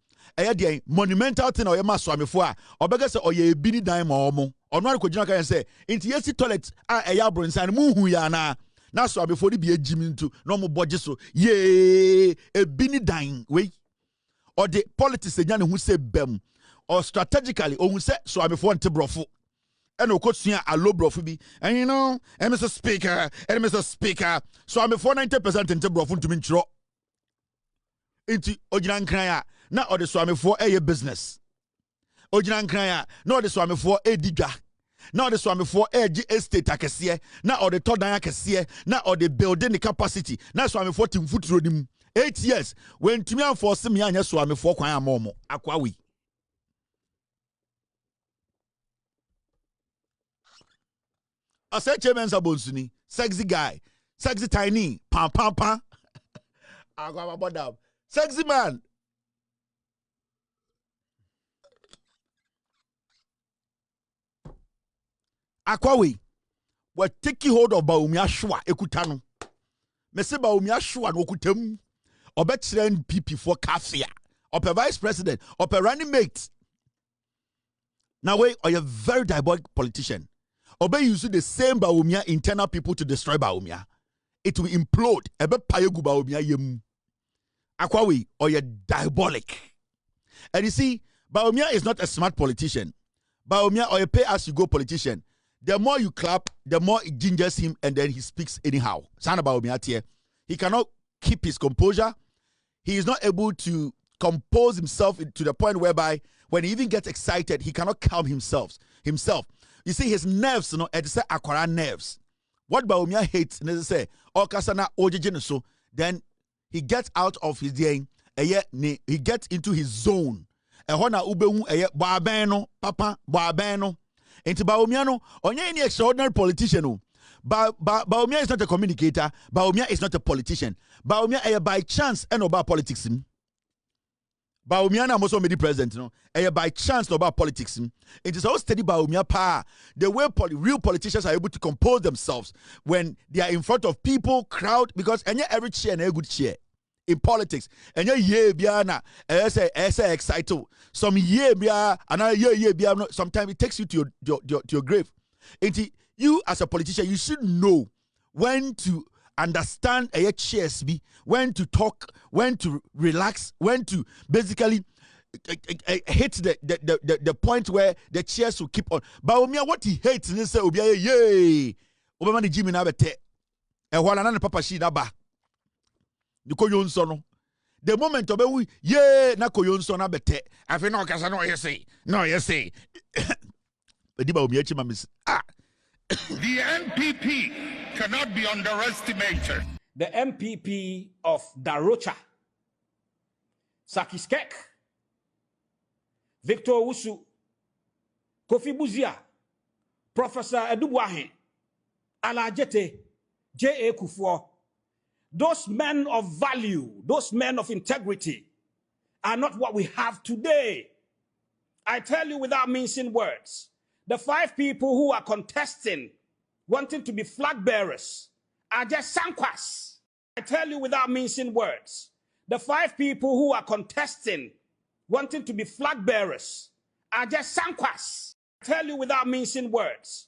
monumental thing or ma Swami for. Obega say oye bini dime or mo. Onware ko jina kan say inti yesi toilet eya bronsan mu hu ya na. Na Swami for be a Jimmy into no mo budget so. Ye e bini dime we. Or the politics e who say bem. Or strategically or who say Swami for nte brofo. And Okotsuya a low brofubi. And you know, and Mr. Speaker, so I'm for 90% into brofun to minchro. Into Ojinan Kraya, not or the Swami for a business. Ojinan Kraya, not the Swami for a diga. Not the Swami for a estate akasie, not or the Todaya Kasie, not or the building the capacity, not Swami for Tim Foot Rodim. 8 years when Timian for Simian Swami for Kwaya Momo, Aquawi. Oseche Mensah-Bonsu ni sexy guy, sexy tiny, pam. Agwa about sexy man. Akwawi, we take hold of Bawumia shwa ekutano. Me se Bawumia shwa no kutem. Obetre NPP for kafia. Ope vice president, ope running mate. Now we are a very diabolic politician. Obe use the same Bawumia internal people to destroy Bawumia. It will implode. Ebe payegu Bawumia yem. Akwawi or you diabolic. And you see, Bawumia is not a smart politician. Bawumia or a pay as you go politician. The more you clap, the more it gingers him, and then he speaks anyhow. Sana Bawumia tiye. He cannot keep his composure. He is not able to compose himself to the point whereby when he even gets excited, he cannot calm himself. You see, his nerves, you know, it's say akwara nerves. What Bawumia hates, and they say, Okasana ojijin so, then he gets out of his day, he gets into his zone. Ehona ubehu boabeno, papa, boabeno. Into Bawumia no, onye any extraordinary politician no. Bawumia is not a communicator. Bawumia is not a politician. Bawumia by chance and about politics. Bawumia na most of the president, you know, by chance about politics. It is all steady Bawumia power. The way real politicians are able to compose themselves when they are in front of people, crowd, because every chair and a good chair in politics. And biana, excited. Some another sometimes it takes you to your grave. You as a politician, you should know when to understand a chairs be, when to talk, when to relax, when to basically hit the point where the chairs will keep on. Bawumia, what he hates is say Obia yay. Obama ni Jimmy na bete. E wala na papa shi na ba. Ni koyonso no. The moment obewu yay na koyonso na bete. Afi na okasa no yesi. No yesi. Edi Bawumia chi mamis. The NPP cannot be underestimated. The MPP of Darocha, Sakiskek, Victor Ofosu, Kofi Buzia, Professor Edubuahin, Alajete, J.A. Kufuor, those men of value, those men of integrity are not what we have today. I tell you without mincing words, the 5 people who are contesting, wanting to be flag bearers, are just sankwas. I tell you without mincing words, the 5 people who are contesting, wanting to be flag bearers, are just sankwas. I tell you without mincing words,